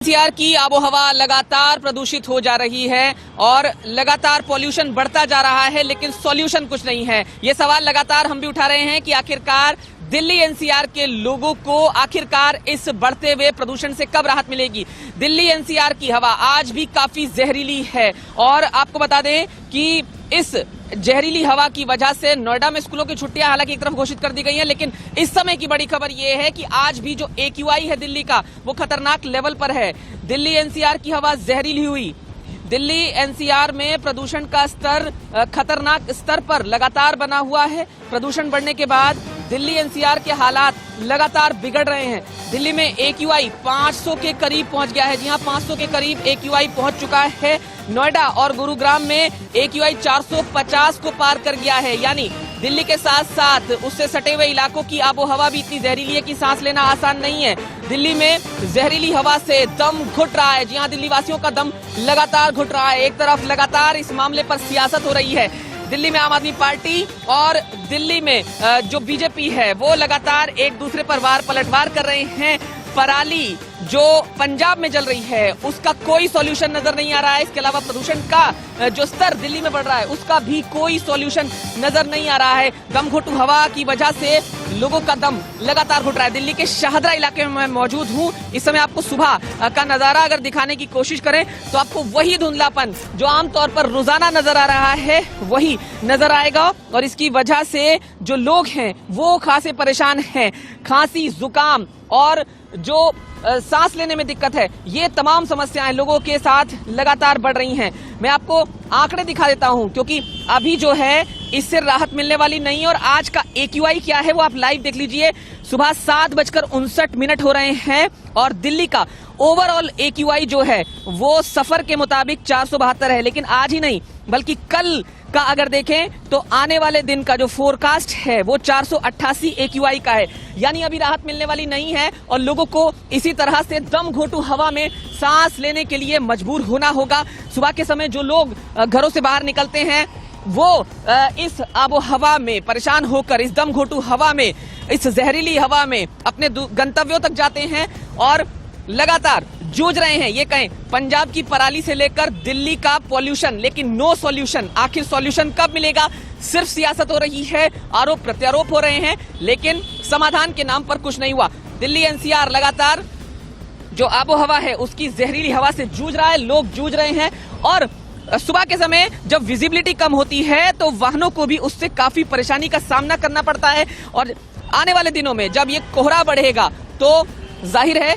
NCR की आबोहवा लगातार प्रदूषित हो जा रही है और लगातार पॉल्यूशन बढ़ता जा रहा है, लेकिन सॉल्यूशन कुछ नहीं है। ये सवाल लगातार हम भी उठा रहे हैं कि आखिरकार दिल्ली एनसीआर के लोगों को आखिरकार इस बढ़ते हुए प्रदूषण से कब राहत मिलेगी। दिल्ली एनसीआर की हवा आज भी काफी जहरीली है और आपको बता दें कि इस जहरीली हवा की वजह से नोएडा में स्कूलों की छुट्टियां हालांकि एक तरफ घोषित कर दी गई हैं, लेकिन इस समय की बड़ी खबर यह है कि आज भी जो AQI है दिल्ली का, वो खतरनाक लेवल पर है। दिल्ली एनसीआर की हवा जहरीली हुई। दिल्ली एनसीआर में प्रदूषण का स्तर खतरनाक स्तर पर लगातार बना हुआ है। प्रदूषण बढ़ने के बाद दिल्ली एनसीआर के हालात लगातार बिगड़ रहे हैं। दिल्ली में AQI 500 के करीब पहुंच गया है। जी हां, 500 के करीब AQI पहुंच चुका है। नोएडा और गुरुग्राम में AQI 450 को पार कर गया है। यानी दिल्ली के साथ साथ उससे सटे हुए इलाकों की आबोहवा भी इतनी जहरीली है कि सांस लेना आसान नहीं है। दिल्ली में जहरीली हवा से दम घुट रहा है। जी हां, दिल्ली वासियों का दम लगातार घुट रहा है। एक तरफ लगातार इस मामले पर सियासत हो रही है। दिल्ली में आम आदमी पार्टी और दिल्ली में जो बीजेपी है वो लगातार एक दूसरे पर वार पलटवार कर रहे हैं। पराली जो पंजाब में जल रही है उसका कोई सॉल्यूशन नजर नहीं आ रहा है। इसके अलावा प्रदूषण का जो स्तर दिल्ली में बढ़ रहा है उसका भी कोई सॉल्यूशन नजर नहीं आ रहा है। दमघुटू हवा की वजह से लोगों का दम लगातार घुट रहा है। दिल्ली के शाहदरा इलाके में मैं मौजूद हूं। इस समय आपको सुबह का नजारा अगर दिखाने की कोशिश करें तो आपको वही धुंधलापन जो आमतौर पर रोजाना नजर आ रहा है वही नजर आएगा और इसकी वजह से जो लोग हैं वो खासे परेशान हैं। खांसी, जुकाम और जो सांस लेने में दिक्कत है, ये तमाम समस्याएं लोगों के साथ लगातार बढ़ रही हैं। मैं आपको आंकड़े दिखा देता हूं क्योंकि अभी जो है इससे राहत मिलने वाली नहीं है और आज का AQI क्या है वो आप लाइव देख लीजिए। सुबह 7:59 हो रहे हैं और दिल्ली का ओवरऑल AQI जो है वो सफर के मुताबिक 472 है। लेकिन आज ही नहीं बल्कि कल का अगर देखें तो आने वाले दिन का जो फोरकास्ट है वो 488 AQI का है। यानी अभी राहत मिलने वाली नहीं है और लोगों को इसी तरह से दम घोटू हवा में सांस लेने के लिए मजबूर होना होगा। सुबह के समय जो लोग घरों से बाहर निकलते हैं वो इस आबो हवा में परेशान होकर, इस दम घोटू हवा में, इस जहरीली हवा में अपने गंतव्यों तक जाते हैं और लगातार जूझ रहे हैं। ये कहें पंजाब की पराली से लेकर दिल्ली का पॉल्यूशन, लेकिन नो सॉल्यूशन। आखिर सॉल्यूशन कब मिलेगा? सिर्फ सियासत हो रही है, आरोप प्रत्यारोप हो रहे हैं, लेकिन समाधान के नाम पर कुछ नहीं हुआ। दिल्ली एनसीआर लगातार जो आबोहवा है उसकी जहरीली हवा से जूझ रहा है, लोग जूझ रहे हैं और सुबह के समय जब विजिबिलिटी कम होती है तो वाहनों को भी उससे काफी परेशानी का सामना करना पड़ता है और आने वाले दिनों में जब ये कोहरा बढ़ेगा तो जाहिर है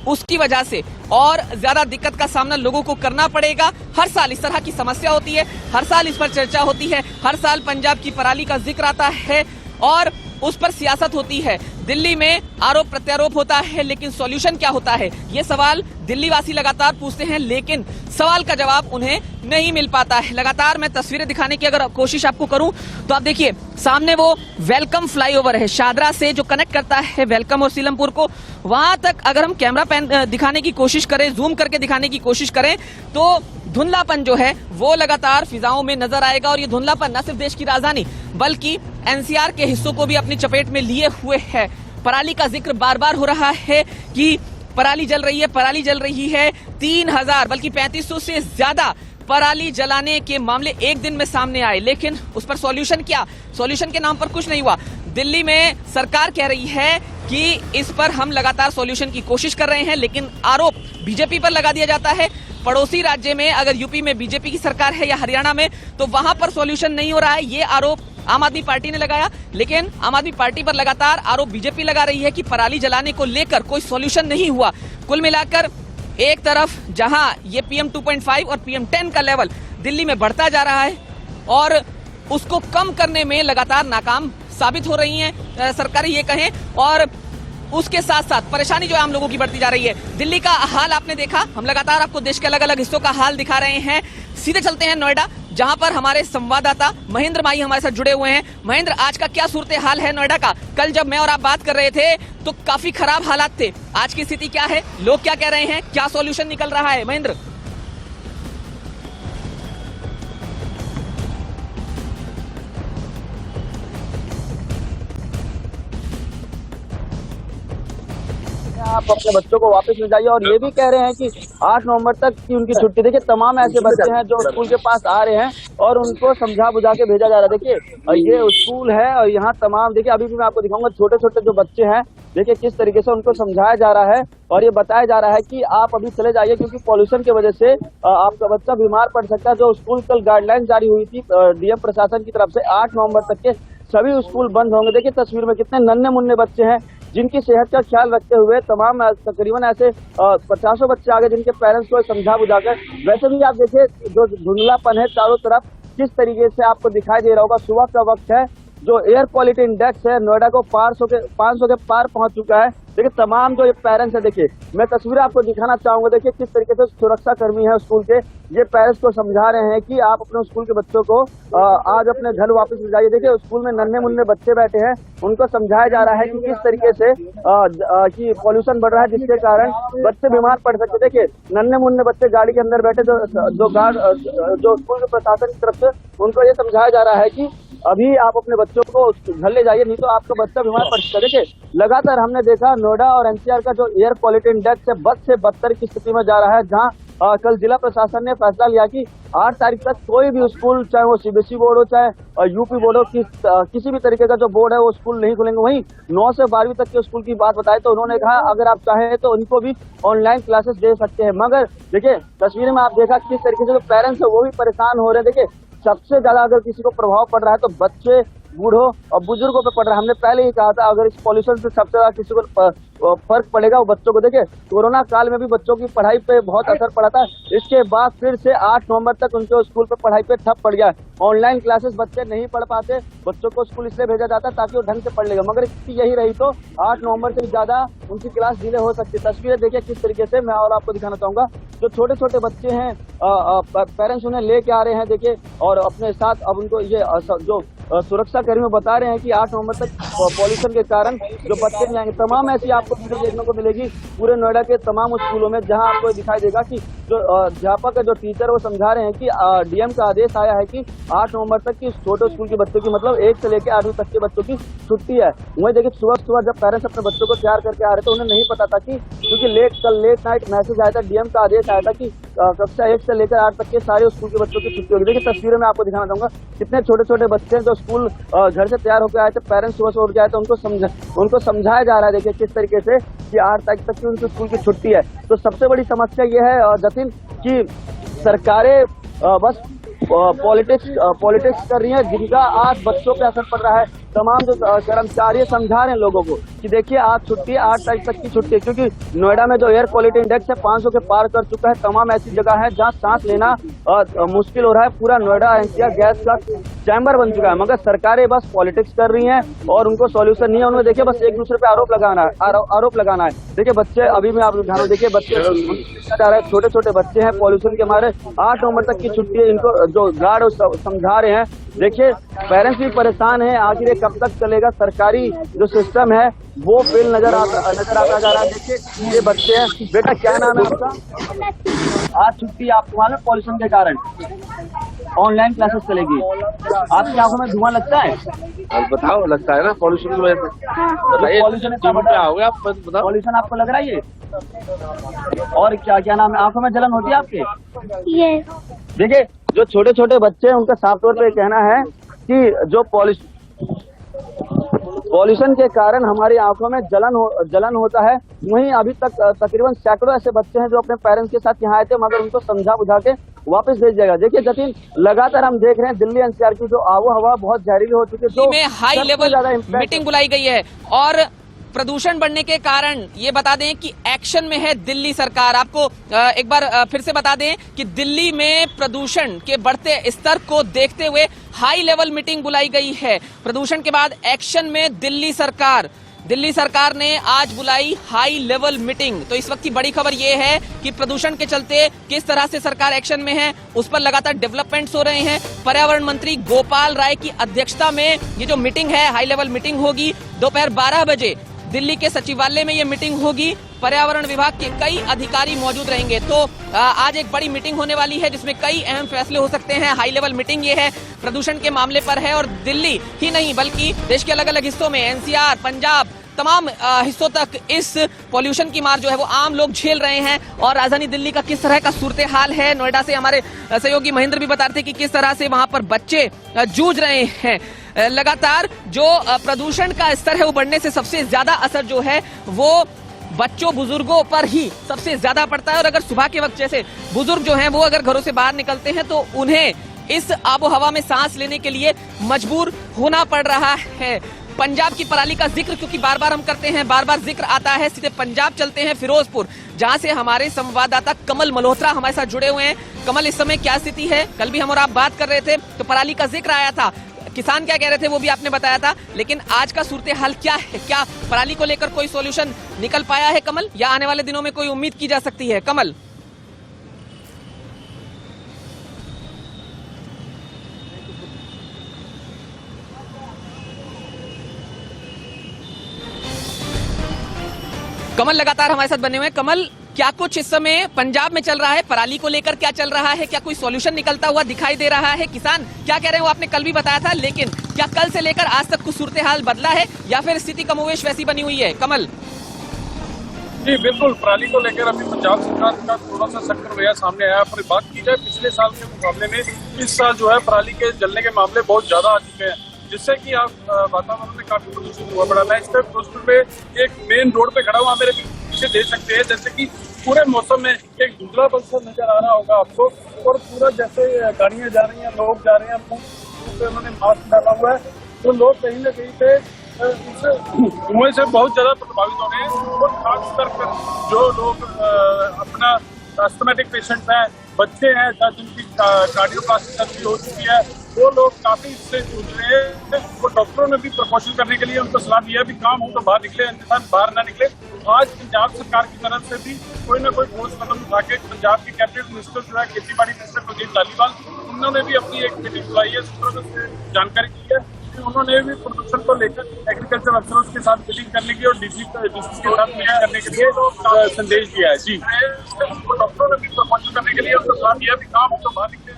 उसकी वजह से और ज्यादा दिक्कत का सामना लोगों को करना पड़ेगा। हर साल इस तरह की समस्या होती है, हर साल इस पर चर्चा होती है, हर साल पंजाब की पराली का जिक्र आता है और उस पर सियासत होती है। दिल्ली में आरोप प्रत्यारोप होता है, लेकिन सॉल्यूशन क्या होता है ये सवाल दिल्ली वासी लगातार पूछते हैं, लेकिन सवाल का जवाब उन्हें नहीं मिल पाता है। लगातार मैं तस्वीरें दिखाने की अगर कोशिश आपको करूं तो आप देखिए सामने वो वेलकम फ्लाईओवर है शाहदरा से जो कनेक्ट करता है वेलकम और सीलमपुर को। वहां तक अगर हम कैमरा पैन दिखाने की कोशिश करें, जूम करके दिखाने की कोशिश करें तो धुंधलापन जो है वो लगातार फिजाओं में नजर आएगा और ये धुंधलापन न सिर्फ देश की राजधानी बल्कि एनसीआर के हिस्सों को भी अपनी चपेट में लिए हुए है। पराली का जिक्र बार बार हो रहा है कि पराली जल रही है, पराली जल रही है। 3000 बल्कि 3500 से ज्यादा पराली जलाने के मामले एक दिन में सामने आए, लेकिन उस पर सॉल्यूशन क्या? सॉल्यूशन के नाम पर कुछ नहीं हुआ। दिल्ली में सरकार कह रही है कि इस पर हम लगातार सॉल्यूशन की कोशिश कर रहे हैं, लेकिन आरोप बीजेपी पर लगा दिया जाता है। पड़ोसी राज्य में अगर यूपी में बीजेपी की सरकार है या हरियाणा में तो वहां पर सॉल्यूशन नहीं हो रहा है। ये आरोप आम आदमी पार्टी ने लगाया, लेकिन आम आदमी पार्टी पर लगातार आरोप बीजेपी लगा रही है कि पराली जलाने को लेकर कोई सॉल्यूशन नहीं हुआ। कुल मिलाकर एक तरफ जहां ये PM 2.5 और PM 10 का लेवल दिल्ली में बढ़ता जा रहा है और उसको कम करने में लगातार नाकाम साबित हो रही हैं सरकारें ये कहें, और उसके साथ साथ परेशानी जो आम लोगों की बढ़ती जा रही है। दिल्ली का हाल आपने देखा, हम लगातार आपको देश के अलग अलग हिस्सों का हाल दिखा रहे हैं। सीधे चलते हैं नोएडा, जहां पर हमारे संवाददाता महेंद्र माही हमारे साथ जुड़े हुए हैं। महेंद्र, आज का क्या सूरत हाल है नोएडा का? कल जब मैं और आप बात कर रहे थे तो काफी खराब हालात थे, आज की स्थिति क्या है? लोग क्या कह रहे हैं? क्या सॉल्यूशन निकल रहा है? महेंद्र। आप अपने बच्चों को वापस ले जाइए। और ये भी कह रहे हैं कि 8 नवंबर तक की उनकी छुट्टी। देखिए तमाम ऐसे बच्चे हैं जो स्कूल के पास आ रहे हैं और उनको समझा बुझा के भेजा जा रहा है। देखिए ये स्कूल है और यहाँ तमाम, देखिए अभी भी मैं आपको दिखाऊंगा छोटे छोटे जो बच्चे हैं, देखिए किस तरीके से उनको समझाया जा रहा है और ये बताया जा रहा है कि आप अभी चले जाइए क्योंकि पॉल्यूशन की वजह से आपका बच्चा बीमार पड़ सकता है। जो स्कूल कल गाइडलाइन जारी हुई थी डीएम प्रशासन की तरफ से 8 नवंबर तक के सभी स्कूल बंद होंगे। देखिए तस्वीर में कितने नन्हे मुन्ने बच्चे हैं जिनकी सेहत का ख्याल रखते हुए तमाम तकरीबन ऐसे 50 बच्चे आगे जिनके पेरेंट्स को समझा बुझाकर। वैसे भी आप देखिए जो धुंधलापन है चारों तरफ किस तरीके से आपको दिखाई दे रहा होगा। सुबह का वक्त है, जो एयर क्वालिटी इंडेक्स है नोएडा को 500 के पार पहुंच चुका है। देखिए तमाम जो ये पेरेंट्स है, देखिए मैं तस्वीर आपको दिखाना चाहूंगा। देखिए किस तरीके से सुरक्षा कर्मी है स्कूल के, ये पेरेंट्स को समझा रहे हैं कि आप अपने स्कूल के बच्चों को आज अपने घर वापस ले जाइए। देखिए स्कूल में नन्हे मुन्ने बच्चे बैठे हैं, उनको समझाया जा रहा है कि किस तरीके से कि पॉल्यूशन बढ़ रहा है जिसके कारण बच्चे बीमार पड़ सकते। देखिए नन्हे मुन्ने बच्चे गाड़ी के अंदर बैठे, जो स्कूल के प्रशासन की तरफ से उनको ये समझाया जा रहा है कि अभी आप अपने बच्चों को घर ले जाइए, नहीं तो आपका बच्चा बीमार पड़ सकता है। देखिए लगातार हमने देखा नोएडा और एनसीआर का जो एयर क्वालिटी इंडेक्स है बद से बदतर की स्थिति में जा रहा है, जहां कल जिला प्रशासन ने फैसला लिया कि 8 तारीख तक कोई भी स्कूल, चाहे वो सीबीएसई बोर्ड हो चाहे यूपी बोर्ड हो, किसी भी तरीके का जो बोर्ड है वो स्कूल नहीं खुलेंगे। वहीं 9 से 12वीं तक के स्कूल की बात बताए तो उन्होंने कहा अगर आप चाहें तो उनको भी ऑनलाइन क्लासेस दे सकते हैं। मगर देखिए तस्वीर में आप देखा किस तरीके से जो पेरेंट्स है वो भी परेशान हो रहे हैं। देखिए सबसे ज्यादा अगर किसी को प्रभाव पड़ रहा है तो बच्चे, बूढ़ों और बुजुर्गों पे पड़ रहा है। हमने पहले ही कहा था अगर इस पॉल्यूशन से सबसे ज्यादा किसी को फर्क पड़ेगा वो बच्चों को। देखिए कोरोना काल में भी बच्चों की पढ़ाई पे बहुत असर पड़ा था, इसके बाद फिर से 8 नवंबर तक उनके स्कूल पे पढ़ाई पे ठप पड़ गया। ऑनलाइन क्लासेस बच्चे नहीं पढ़ पाते, बच्चों को स्कूल इसलिए भेजा जाता ताकि वो ढंग से पढ़ लेगा, मगर स्थिति यही रही तो 8 नवंबर से ज्यादा उनकी क्लास डिले हो सकती है। तस्वीरें देखिए किस तरीके से, मैं और आपको दिखाना चाहूंगा। जो छोटे छोटे बच्चे हैं पेरेंट्स उन्हें लेके आ रहे हैं, देखिए और अपने साथ अब उनको ये जो सुरक्षा कर्मी बता रहे हैं कि 8 नवंबर तक पॉल्यूशन के कारण जो बच्चे नहीं आएंगे। तमाम ऐसी आपको वीडियो देखने को मिलेगी पूरे नोएडा के तमाम स्कूलों में, जहां आपको दिखाई देगा कि जो अध्यापक है, जो टीचर, वो समझा रहे हैं कि डीएम का आदेश आया है कि 8 नवंबर तक की छोटे स्कूल के बच्चों की, मतलब 1 से लेकर 8वीं तक के बच्चों की छुट्टी है। वहीं देखिए सुबह सुबह जब पेरेंट्स अपने बच्चों को तैयार करके आ रहे थे, उन्हें नहीं पता था कि क्योंकि कल लेट नाइट मैसेज आया था, डीएम का आदेश आया था कि कक्षा 1 से लेकर 8 तक के सारे स्कूल के बच्चों की छुट्टी होगी। देखिए तस्वीरें में आपको दिखाना चाहूंगा कितने छोटे छोटे बच्चे हैं जो स्कूल घर से तैयार होकर आए थे, पेरेंट्स सुबह से उठ गए थे, उनको समझाया जा रहा है देखिए किस तरीके से कि 8 तारीख तक की उनकी स्कूल की छुट्टी है। तो सबसे बड़ी समस्या ये है जतिन कि सरकारें बस पॉलिटिक्स कर रही है, जिनका आज बच्चों पे असर पड़ रहा है। तमाम जो कर्मचारी समझा रहे हैं लोगों को कि देखिए आज छुट्टी है, 8 तारीख तक की छुट्टी है, क्योंकि नोएडा में जो एयर क्वालिटी इंडेक्स है 500 के पार कर चुका है। तमाम ऐसी जगह है जहां सांस लेना मुश्किल हो रहा है। पूरा नोएडा एनसीआर गैस का चैम्बर बन चुका है, मगर सरकारें बस पॉलिटिक्स कर रही हैं और उनको सॉल्यूशन नहीं है। उन्हें देखिए बस एक दूसरे पे आरोप लगाना है। देखिए बच्चे, अभी मैं आपको दिखा रहा हूं, देखिए बच्चे जा रहे हैं, छोटे छोटे बच्चे हैं, पॉल्यूशन के मारे 8 नवंबर तक की छुट्टी है। इनको जो गार्ड समझा रहे हैं, देखिए पेरेंट्स भी परेशान हैं, आखिर कब तक चलेगा। सरकारी जो सिस्टम है वो फेल नजर आता जा रहा है। देखिए ये बच्चे हैं, बेटा क्या नाम है आपका? आज छुट्टी आपको मालूम पॉल्यूशन के कारण ऑनलाइन क्लासेस चलेगी। आपकी आंखों में धुआं लगता है? अब बताओ, लगता है ना पॉल्यूशन की वजह से। बताइए पॉल्यूशन बताओ, पॉल्यूशन आपको लग रहा है ये? और क्या नाम है, आंखों में जलन होती है आपके? देखिए जो छोटे छोटे बच्चे हैं उनका साफ तौर पे कहना है कि जो पॉल्यूशन के कारण हमारी आंखों में जलन होता है। वहीं अभी तक तकरीबन सैकड़ों ऐसे बच्चे हैं जो अपने पेरेंट्स के साथ यहाँ आए थे, मगर उनको समझा बुझा के वापस भेज जाएगा। देखिए जतिन, लगातार हम देख रहे हैं दिल्ली एनसीआर की जो आबो हवा बहुत जहरीली हो चुकी है, जो में हाई लेवल मीटिंग बुलाई गई है और प्रदूषण बढ़ने के कारण ये बता दें कि एक्शन में है दिल्ली सरकार। आपको एक बार फिर से बता दें कि दिल्ली में प्रदूषण के बढ़ते स्तर को देखते हुए हाई लेवल मीटिंग बुलाई गई है। प्रदूषण के बाद एक्शन में दिल्ली सरकार ने आज बुलाई हाई लेवल मीटिंग। तो इस वक्त की बड़ी खबर ये है कि प्रदूषण के चलते किस तरह से सरकार एक्शन में है, उस पर लगातार डेवलपमेंट्स हो रहे हैं। पर्यावरण मंत्री गोपाल राय की अध्यक्षता में ये जो मीटिंग है, हाई लेवल मीटिंग होगी। दोपहर 12 बजे दिल्ली के सचिवालय में ये मीटिंग होगी। पर्यावरण विभाग के कई अधिकारी मौजूद रहेंगे। तो आज एक बड़ी मीटिंग होने वाली है जिसमें कई अहम फैसले हो सकते हैं। हाई लेवल मीटिंग ये है, प्रदूषण के मामले पर है और दिल्ली ही नहीं बल्कि देश के अलग अलग हिस्सों में एनसीआर, पंजाब, तमाम हिस्सों तक इस पॉल्यूशन की मार जो है वो आम लोग झेल रहे हैं। और राजधानी दिल्ली का किस तरह का सूरत हाल है, नोएडा से हमारे सहयोगी महेंद्र भी बता रहे थे कि किस तरह से वहां पर बच्चे जूझ रहे हैं। लगातार जो प्रदूषण का स्तर है वो बढ़ने से सबसे ज्यादा असर जो है वो बच्चों बुजुर्गों पर ही सबसे ज्यादा पड़ता है। और अगर सुबह के वक्त जैसे बुजुर्ग जो हैं वो अगर घरों से बाहर निकलते हैं तो उन्हें इस आबो हवा में सांस लेने के लिए मजबूर होना पड़ रहा है। पंजाब की पराली का जिक्र क्योंकि बार बार हम करते हैं, बार बार जिक्र आता है, सीधे पंजाब चलते हैं फिरोजपुर, जहां से हमारे संवाददाता कमल मल्होत्रा हमारे साथ जुड़े हुए हैं। कमल, इस समय क्या स्थिति है? कल भी हम और आप बात कर रहे थे तो पराली का जिक्र आया था, किसान क्या कह रहे थे वो भी आपने बताया था, लेकिन आज का सूरत हाल क्या है? क्या पराली को लेकर कोई सॉल्यूशन निकल पाया है कमल, या आने वाले दिनों में कोई उम्मीद की जा सकती है? कमल, कमल लगातार हमारे साथ बने हुए हैं। कमल, क्या कुछ इस समय पंजाब में चल रहा है? पराली को लेकर क्या चल रहा है? क्या कोई सॉल्यूशन निकलता हुआ दिखाई दे रहा है? किसान क्या कह रहे हैं वो आपने कल भी बताया था, लेकिन क्या कल से लेकर आज तक कुछ सूरत हाल बदला है या फिर स्थिति कमोवेश वैसी बनी हुई है? कमल जी बिल्कुल, पराली को लेकर अभी पंजाब सरकार का थोड़ा सा सख्त रवैया सामने आया। पर बात की जाए पिछले साल के मुकाबले में इस साल जो है पराली के जलने के मामले बहुत ज्यादा आ चुके हैं, जिससे कि आप वातावरण में काफी प्रदूषित हुआ पड़ा। मैं इस पर फिरोजपुर में एक मेन रोड पे खड़ा हुआ, मेरे पीछे देख सकते हैं जैसे कि पूरे मौसम में एक धुंधला पल्सर नजर आ रहा होगा आपको, और पूरा जैसे गाड़ियां जा रही हैं, लोग जा रहे हैं, मुंह पे उन्होंने मास्क डाला हुआ है, तो लोग कहीं ना कहीं पे इस धुएं से बहुत ज्यादा प्रभावित हो रहे हैं। और खासकर जो लोग अपना एस्थमेटिक पेशेंट हैं, बच्चे हैं जिनकी कार्डियोप्लास्टी सर्जरी हो चुकी है, वो लोग काफी इससे जूझ रहे हैं। तो डॉक्टरों ने भी प्रिकॉशन करने के लिए उनको सलाह दिया है भी काम हो तो बाहर निकले, अन्यथा बाहर ना निकले। आज पंजाब सरकार की तरफ से भी कोई ना कोई ठोस कदम उठा के पंजाब की कैबिनेट मिनिस्टर जो है खेती बाड़ी मिनिस्टर कुलदीप धालीवाल, उन्होंने भी अपनी एक मीटिंग बुलाई है, सूत्रों से जानकारी दी है। उन्होंने भी प्रदूषण को लेकर एग्रीकल्चर अफसरों के साथ मीटिंग करने की और डीसी के साथ मीटिंग करने के लिए संदेश दिया है। जी, डॉक्टरों ने भी प्रमोशन करने के लिए उनको सलाह दिया भी काम हो तो बाहर निकले।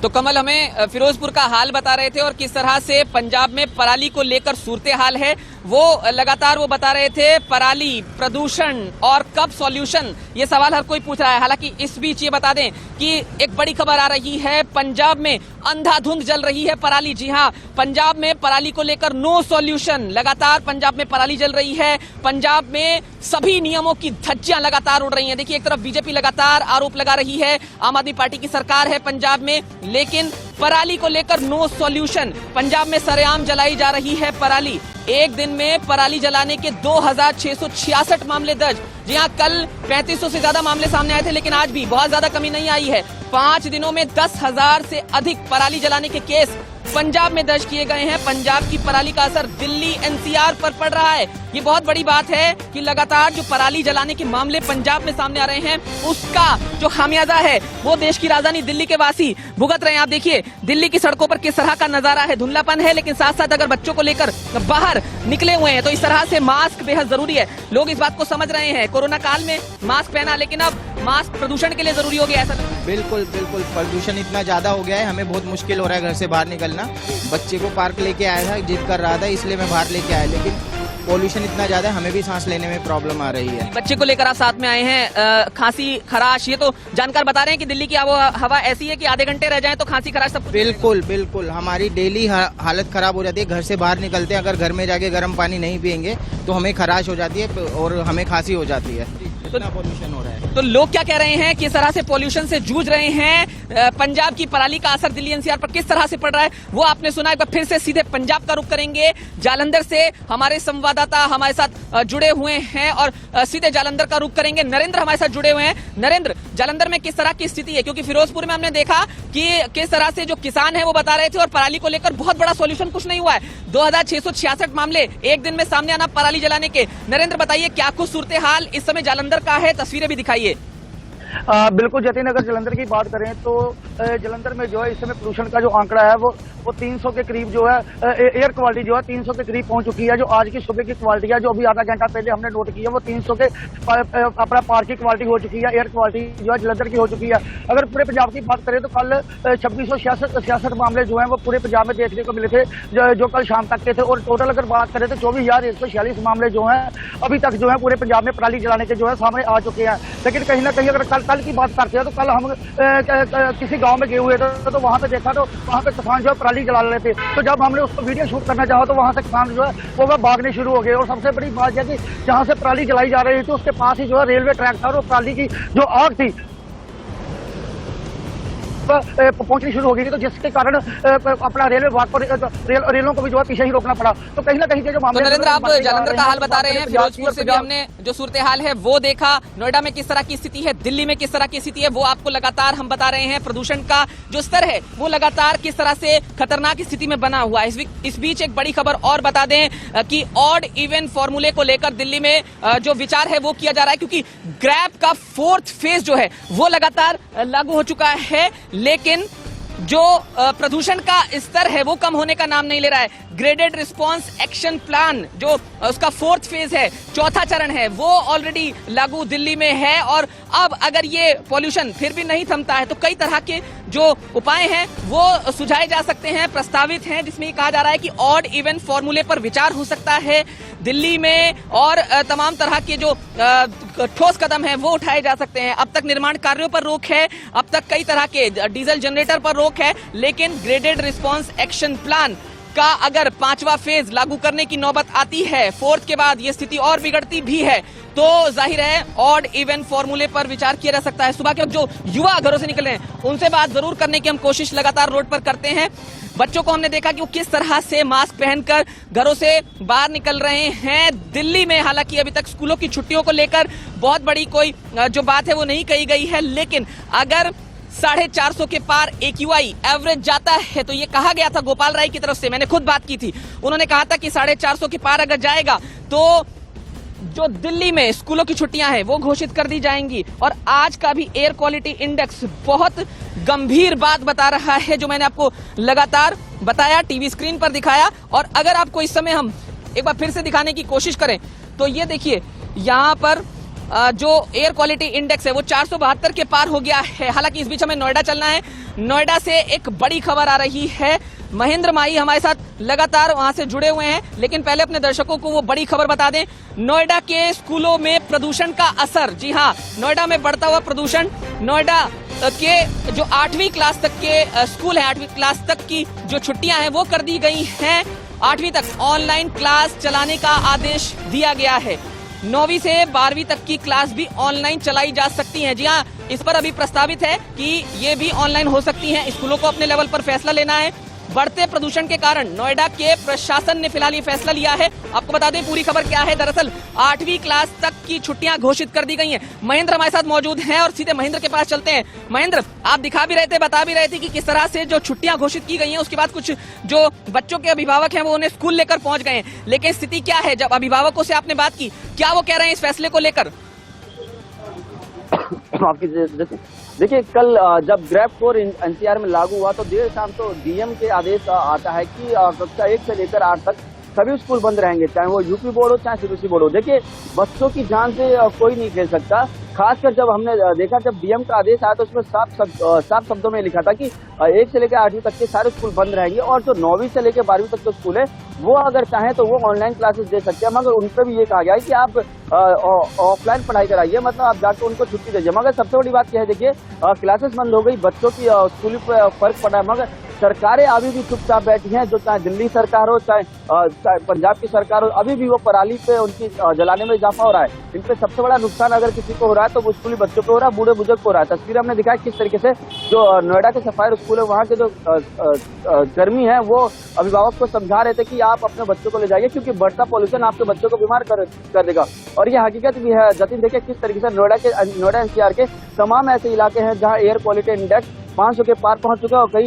तो कमल हमें फिरोजपुर का हाल बता रहे थे और किस तरह से पंजाब में पराली को लेकर सूरत हाल है वो लगातार वो बता रहे थे। पराली, प्रदूषण और कब सॉल्यूशन, ये सवाल हर कोई पूछ रहा है। हालांकि इस बीच ये बता दें कि एक बड़ी खबर आ रही है, पंजाब में अंधाधुंध जल रही है पराली। जी हां, पंजाब में पराली को लेकर नो सॉल्यूशन। लगातार पंजाब में पराली जल रही है, पंजाब में सभी नियमों की धज्जियां लगातार उड़ रही हैं। देखिए, एक तरफ बीजेपी लगातार आरोप लगा रही है, आम आदमी पार्टी की सरकार है पंजाब में, लेकिन पराली को लेकर नो सॉल्यूशन। पंजाब में सरेआम जलाई जा रही है पराली। एक दिन में पराली जलाने के 2666 मामले दर्ज। जी हां, कल 3500 से ज्यादा मामले सामने आए थे, लेकिन आज भी बहुत ज्यादा कमी नहीं आई है। 5 दिनों में 10,000 से अधिक पराली जलाने के केस पंजाब में दर्ज किए गए हैं। पंजाब की पराली का असर दिल्ली एनसीआर पर पड़ रहा है। ये बहुत बड़ी बात है कि लगातार जो पराली जलाने के मामले पंजाब में सामने आ रहे हैं, उसका जो खामियाजा है वो देश की राजधानी दिल्ली के वासी भुगत रहे हैं। आप देखिए दिल्ली की सड़कों पर किस तरह का नजारा है, धुंधलापन है, लेकिन साथ साथ अगर बच्चों को लेकर बाहर निकले हुए हैं तो इस तरह से मास्क बेहद जरूरी है। लोग इस बात को समझ रहे हैं, कोरोना काल में मास्क पहना, लेकिन अब मास्क प्रदूषण के लिए जरूरी हो गया। ऐसा बिल्कुल बिल्कुल, प्रदूषण इतना ज्यादा हो गया है, हमें बहुत मुश्किल हो रहा है घर से बाहर निकलना। बच्चे को पार्क लेके आया था, जिद कर रहा था, इसलिए मैं बाहर लेके आया, लेकिन पॉल्यूशन इतना ज्यादा है, हमें भी सांस लेने में प्रॉब्लम आ रही है। बच्चे को लेकर आप साथ में आए हैं, खांसी खराश, ये तो जानकार बता रहे हैं कि दिल्ली की हवा ऐसी है कि आधे घंटे रह जाए तो खांसी खराश सब। बिल्कुल बिल्कुल, हमारी डेली हालत खराब हो जाती है। घर से बाहर निकलते हैं, अगर घर में जाके गर्म पानी नहीं पियेंगे तो हमें खराश हो जाती है और हमें खांसी हो जाती है। इतना पॉल्यूशन हो रहा है। तो लोग क्या कह रहे हैं, किस तरह से पॉल्यूशन से जूझ रहे हैं, पंजाब की पराली का असर दिल्ली एनसीआर पर किस तरह से पड़ रहा है, वो आपने सुना। एक बार फिर से सीधे पंजाब का रुख करेंगे। जालंधर से हमारे संवाददाता हमारे साथ जुड़े हुए हैं और सीधे जालंधर का रुख करेंगे। नरेंद्र हमारे साथ जुड़े हुए हैं। नरेंद्र, जालंधर में किस तरह की स्थिति है, क्योंकि फिरोजपुर में हमने देखा कि किस तरह से जो किसान है वो बता रहे थे और पराली को लेकर बहुत बड़ा सॉल्यूशन कुछ नहीं हुआ है। 2666 मामले एक दिन में सामने आना पराली जलाने के। नरेंद्र बताइए क्या कुछ सूरत हाल इस समय जालंधर का है, तस्वीरें भी दिखाइए। बिल्कुल जतिन, अगर जलंधर की बात करें तो जलंधर में जो है इस समय पोल्यूशन का जो आंकड़ा है वो 300 के करीब जो है एयर क्वालिटी जो है 300 के करीब पहुंच चुकी है। जो आज की सुबह की क्वालिटी है जो अभी आधा घंटा पहले हमने नोट की है वो 300 के अपना पार की क्वालिटी हो चुकी है, एयर क्वालिटी जो है जलंधर की हो चुकी है। अगर पूरे पंजाब की बात करें तो कल 2666 मामले जो है वो पूरे पंजाब में देखने को मिले थे जो कल शाम तक के थे। और टोटल अगर बात करें तो 24,146 मामले जो है अभी तक जो है पूरे पंजाब में पराली जलाने के जो है सामने आ चुके हैं। लेकिन कहीं ना कहीं अगर कल की बात करते हैं तो कल हम किसी गांव में गए हुए थे तो वहां पे देखा तो वहां पे किसान जो है पराली जला रहे थे। तो जब हमने उसको वीडियो शूट करना चाहा तो वहां से किसान जो है वो भागने शुरू हो गए। और सबसे बड़ी बात यह कि जहां से पराली जलाई जा रही थी उसके पास ही जो है रेलवे ट्रैक था और पराली की जो आग थी पहुंचनी शुरू हो गई थी, तो जिसके कारण अपना रेलवे विभाग को रेलों को भी जो है पीछे ही रोकना पड़ा। तो कहीं ना कहीं जो मामले नरेंद्र, आप जालंधर का हाल बता रहे हैं, फिरोजपुर से भी हमने जो सूरत हाल है वो देखा, नोएडा में किस तरह की स्थिति है, दिल्ली में किस तरह की स्थिति है वो आपको लगातार हम बता रहे हैं। प्रदूषण का जो स्तर है वो लगातार किस तरह से खतरनाक स्थिति में बना हुआ है। इस बीच एक बड़ी खबर और बता दें कि ऑड इवन फॉर्मूले को लेकर दिल्ली में जो विचार है वो किया जा रहा है, क्योंकि ग्रैब का 4th फेज जो है वो लगातार लागू हो चुका है, लेकिन जो प्रदूषण का स्तर है वो कम होने का नाम नहीं ले रहा है। ग्रेडेड रिस्पांस एक्शन प्लान जो उसका 4th फेज है, 4था चरण है, वो ऑलरेडी लागू दिल्ली में है। और अब अगर ये पॉल्यूशन फिर भी नहीं थमता है तो कई तरह के जो उपाय हैं वो सुझाए जा सकते हैं, प्रस्तावित हैं, जिसमें ये कहा जा रहा है कि ऑड इवन फॉर्मूले पर विचार हो सकता है दिल्ली में और तमाम तरह के जो ठोस कदम हैं वो उठाए जा सकते हैं। अब तक निर्माण कार्यों पर रोक है, अब तक कई तरह के डीजल जनरेटर पर रोक है, लेकिन ग्रेडेड रिस्पांस एक्शन प्लान का अगर 5वां फेज लागू करने की नौबत आती है, 4th के बाद ये स्थिति और बिगड़ती भी है, तो जाहिर है ऑड इवन फॉर्मूले पर विचार किया जा सकता है। सुबह के वक्त जो युवा घरों से निकले हैं उनसे बात जरूर करने की हम कोशिश लगातार रोड पर करते हैं। बच्चों को हमने देखा कि वो किस तरह से मास्क पहनकर घरों से बाहर निकल रहे हैं। दिल्ली में हालांकि अभी तक स्कूलों की छुट्टियों को लेकर बहुत बड़ी कोई जो बात है वो नहीं कही गई है, लेकिन अगर 450 के पार AQI एवरेज जाता है तो ये कहा गया था गोपाल राय की तरफ से, मैंने खुद बात की थी, उन्होंने कहा था कि 450 के पार अगर जाएगा तो जो दिल्ली में स्कूलों की छुट्टियां हैं वो घोषित कर दी जाएंगी। और आज का भी एयर क्वालिटी इंडेक्स बहुत गंभीर बात बता रहा है, जो मैंने आपको लगातार बताया, टीवी स्क्रीन पर दिखाया। और अगर आपको इस समय हम एक बार फिर से दिखाने की कोशिश करें तो ये देखिए यहाँ पर जो एयर क्वालिटी इंडेक्स है वो 472 के पार हो गया है। हालांकि इस बीच हमें नोएडा चलना है, नोएडा से एक बड़ी खबर आ रही है। महेंद्र माई हमारे साथ लगातार वहां से जुड़े हुए हैं, लेकिन पहले अपने दर्शकों को वो बड़ी खबर बता दें। नोएडा के स्कूलों में प्रदूषण का असर, जी हाँ, नोएडा में बढ़ता हुआ प्रदूषण। नोएडा के जो 8वीं क्लास तक के स्कूल है, 8वीं क्लास तक की जो छुट्टियां हैं वो कर दी गई हैं। 8वीं तक ऑनलाइन क्लास चलाने का आदेश दिया गया है। 9वीं से 12वीं तक की क्लास भी ऑनलाइन चलाई जा सकती हैं। जी हाँ, इस पर अभी प्रस्तावित है कि ये भी ऑनलाइन हो सकती हैं। स्कूलों को अपने लेवल पर फैसला लेना है। बढ़ते प्रदूषण के कारण नोएडा के प्रशासन ने फिलहाल ये फैसला लिया है। आपको बता दें पूरी खबर क्या है। दरअसल 8वीं क्लास तक की छुट्टियां घोषित कर दी गई हैं। महेंद्र हमारे साथ मौजूद हैं और सीधे महेंद्र के पास चलते हैं। महेंद्र, आप दिखा भी रहे थे, बता भी रहे थे कि किस तरह से जो छुट्टियां घोषित की गई हैं उसके बाद कुछ जो बच्चों के अभिभावक हैं वो उन्हें स्कूल लेकर पहुंच गए हैं, लेकिन स्थिति क्या है? जब अभिभावकों से आपने बात की, क्या वो कह रहे हैं इस फैसले को लेकर? देखिए, कल जब ग्रैब 4 NCR में लागू हुआ तो देर शाम तो DM के आदेश आता है कि कक्षा 1 से लेकर 8 तक सभी स्कूल बंद रहेंगे, चाहे वो यूपी बोर्ड हो चाहे CBSE बोर्ड हो। देखिए, बच्चों की जान से कोई नहीं खेल सकता। खासकर जब हमने देखा, जब DM का आदेश आया तो उसमें साफ शब्दों में लिखा था कि 1 से लेकर 8वीं तक के सारे स्कूल बंद रहेंगे और जो 9वीं से लेकर 12वीं तक जो स्कूल है वो अगर चाहें तो वो ऑनलाइन क्लासेस दे सकते हैं। मगर उन पर भी ये कहा गया है कि आप ऑफलाइन पढ़ाई कराइए, मतलब आप जाकर उनको छुट्टी दीजिए। मगर सबसे बड़ी बात क्या है, देखिए, क्लासेस बंद हो गई, बच्चों की स्कूल पर फर्क पड़ा है, मगर सरकारें अभी भी चुपचाप बैठी हैं। जो चाहे दिल्ली सरकार हो चाहे पंजाब की सरकार हो, अभी भी वो पराली पे उनकी जलाने में इजाफा हो रहा है। इन पे सबसे बड़ा नुकसान अगर किसी को हो रहा है तो वो स्कूली बच्चों को हो रहा है, बूढ़े बुजुर्ग को हो रहा है। तस्वीर हमने दिखाया किस तरीके से जो नोएडा के सफायर स्कूल है वहाँ के जो कर्मी है वो अभिभावक को समझा रहे थे कि आप अपने बच्चों को ले जाइए, क्योंकि बढ़ता पॉल्यूशन आपके बच्चों को बीमार कर देगा। और ये हकीकत भी है। जतिन, देखिए किस तरीके से नोएडा NCR के तमाम ऐसे इलाके हैं जहाँ एयर क्वालिटी इंडेक्स 500 के पार पहुंच चुका है और कई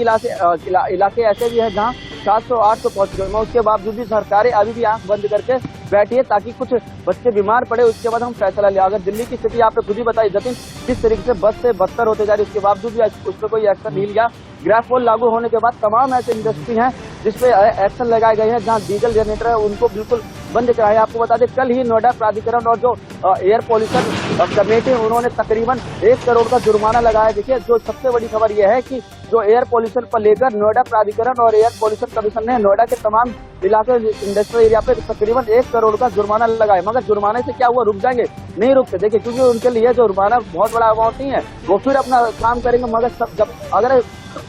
इलाके ऐसे भी हैं जहां 700-800 पहुंच गए। मैं उसके बावजूद भी सरकारें अभी भी आंख बंद करके बैठी है ताकि कुछ बच्चे बीमार पड़े, उसके बाद हम फैसला लिया। अगर दिल्ली की स्थिति आपने खुद ही बताई जतिन, किस तरीके से बद से बदतर होते जा रही है, उसके बावजूद भी उस पर कोई एक्शन नहीं लिया। ग्राफ वॉल लागू होने के बाद तमाम ऐसे इंडस्ट्री हैं जिसपे एक्शन लगाए गए हैं, जहां डीजल जनरेटर है उनको बिल्कुल बंद कराया। आपको बता दें कल ही नोएडा प्राधिकरण और जो एयर पॉल्यूशन कमेटी उन्होंने तकरीबन 1 करोड़ का जुर्माना लगाया। देखिए जो सबसे बड़ी खबर यह है कि जो एयर पॉल्यूशन पर लेकर नोएडा प्राधिकरण और एयर पॉल्यूशन कमीशन ने नोएडा के तमाम इलाके इंडस्ट्रियल एरिया पे तकरीबन 1 करोड़ का जुर्माना लगाया। मगर जुर्माने से क्या हुआ, रुक जाएंगे? नहीं रुकते। देखिए क्योंकि उनके लिए जुर्माना बहुत बड़ा अमाउंट नहीं है, वो फिर अपना काम करेंगे। मगर अगर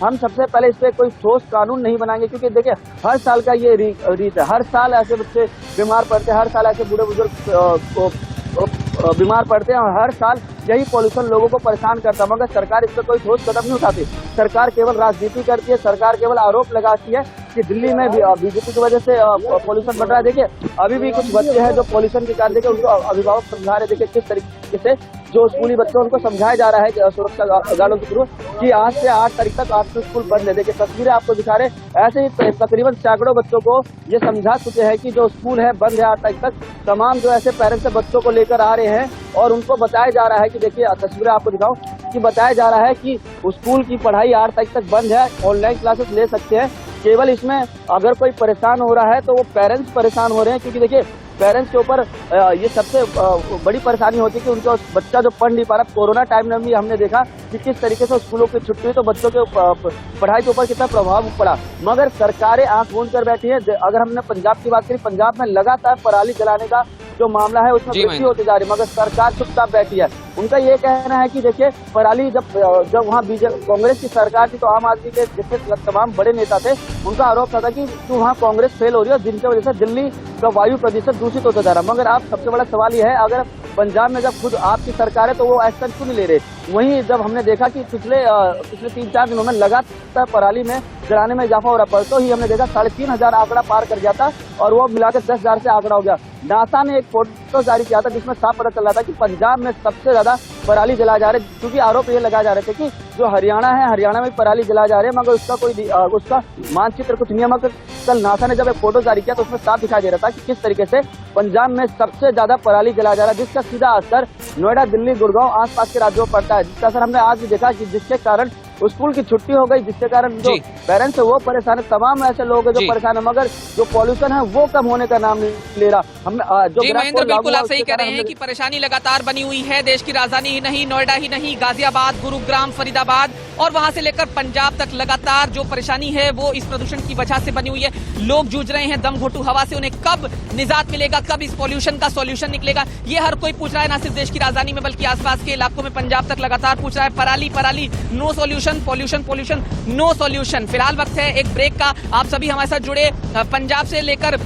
हम सबसे पहले इस पे कोई ठोस कानून नहीं बनाएंगे, क्योंकि देखिए हर साल का ये रीत है, हर साल ऐसे बच्चे बीमार पड़ते हैं, हर साल ऐसे बूढ़े बुजुर्ग बीमार पड़ते हैं और हर साल यही पॉल्यूशन लोगों को परेशान करता है। मगर सरकार इस पर कोई ठोस कदम नहीं उठाती। सरकार केवल राजनीति करती है, सरकार केवल आरोप लगाती है कि दिल्ली में बीजेपी की वजह से पॉल्यूशन बढ़ रहा है। देखिए अभी भी कुछ बच्चे हैं जो पॉल्यूशन के कारण, देखिए उनको अभिभावक समझा रहे, देखिए किस तरीके से जो स्कूली बच्चे उनको समझाया जा रहा है सुरक्षा गार्डों के थ्रू कि आज से 8 तारीख तक आपके स्कूल बंद है। देखिए तस्वीरें आपको दिखा रहे, ऐसे ही तकरीबन सैकड़ों बच्चों को ये समझा चुके हैं कि जो स्कूल है बंद है 8 तारीख तक। तमाम जो ऐसे पेरेंट्स है बच्चों को लेकर आ रहे हैं और उनको बताया जा रहा है कि देखिए तस्वीरें आपको दिखाओ कि बताया जा रहा है कि स्कूल की पढ़ाई 8 तारीख तक बंद है, ऑनलाइन क्लासेस ले सकते हैं। केवल इसमें अगर कोई परेशान हो रहा है तो वो पेरेंट्स परेशान हो रहे हैं, क्योंकि देखिए पेरेंट्स के ऊपर ये सबसे बड़ी परेशानी होती है कि उनका बच्चा जो पढ़ नहीं पा रहा। कोरोना टाइम में भी हमने देखा कि किस तरीके से स्कूलों की छुट्टी हुई तो बच्चों के पढ़ाई के ऊपर कितना प्रभाव पड़ा। मगर सरकारें आंख मूंद कर बैठी है। अगर हमने पंजाब की बात करी, पंजाब में लगातार पराली जलाने का जो मामला है उसमें वृद्धि होती जा रही है, मगर सरकार चुपचाप बैठी है। उनका ये कहना है कि देखिए पराली जब वहाँ कांग्रेस की सरकार थी तो आम आदमी के जितने तमाम बड़े नेता थे उनका आरोप था कि वहाँ कांग्रेस फेल हो रही है और जिनकी वजह से दिल्ली का वायु प्रदूषण दूषित होता जा रहा है। मगर आप सबसे बड़ा सवाल यह है, अगर पंजाब में जब खुद आपकी सरकार है तो वो एक्शन क्यों नहीं ले रहे? वहीं जब हमने देखा कि पिछले 3-4 दिनों में लगातार पराली में जलाने में इजाफा हो रहा, परसों ही हमने देखा 3,500 आंकड़ा पार कर गया था और वो मिलाकर 10,000 से आंकड़ा हो गया। नासा ने एक फोटो जारी किया था जिसमें साफ पता चल रहा था कि पंजाब में सबसे ज्यादा पराली जला जा रहे, क्योंकि आरोप ये लगाए जा रहे थे कि जो हरियाणा है, हरियाणा में पराली जला जा रहे हैं, मगर उसका मानचित्र कुछ नहीं है। मगर कल नासा ने जब एक फोटो जारी किया तो उसमें साफ दिखाई दे रहा था कि किस तरीके से पंजाब में सबसे ज्यादा पराली जला जा रहा है, जिसका सीधा असर नोएडा, दिल्ली, गुड़गांव आसपास के राज्यों में पड़ता है, जिसका असर हमने आज भी देखा कि जिसके कारण स्कूल की छुट्टी हो गई, जिसके कारण जो पेरेंट्स है वो परेशान है। तमाम ऐसे लोग हैं जो परेशान है, मगर जो पॉल्यूशन है वो कम होने का नाम नहीं ले रहा। हमने जी महेंद्र, बिल्कुल आप सही कह रहे हैं कि परेशानी लगातार बनी हुई है। देश की राजधानी ही नहीं, नोएडा ही नहीं, गाजियाबाद, गुरुग्राम, फरीदाबाद और वहां से लेकर पंजाब तक लगातार जो परेशानी है वो इस प्रदूषण की वजह से बनी हुई है। लोग जूझ रहे हैं दम घोटू हवा से, उन्हें कब निजात मिलेगा, कब इस पॉल्यूशन का सॉल्यूशन निकलेगा, ये हर कोई पूछ रहा है, ना सिर्फ देश की राजधानी में बल्कि आसपास के इलाकों में पंजाब तक लगातार पूछ रहा है। पराली पराली, no solution, pollution pollution, no solution. फिलहाल वक्त है एक ब्रेक का। आप सभी हमारे साथ जुड़े, पंजाब से लेकर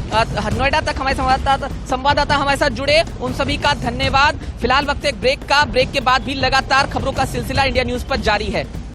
नोएडा तक हमारे संवाददाता हमारे साथ जुड़े, उन सभी का धन्यवाद। फिलहाल वक्त है एक ब्रेक का। ब्रेक के बाद भी लगातार खबरों का सिलसिला इंडिया न्यूज पर जारी है।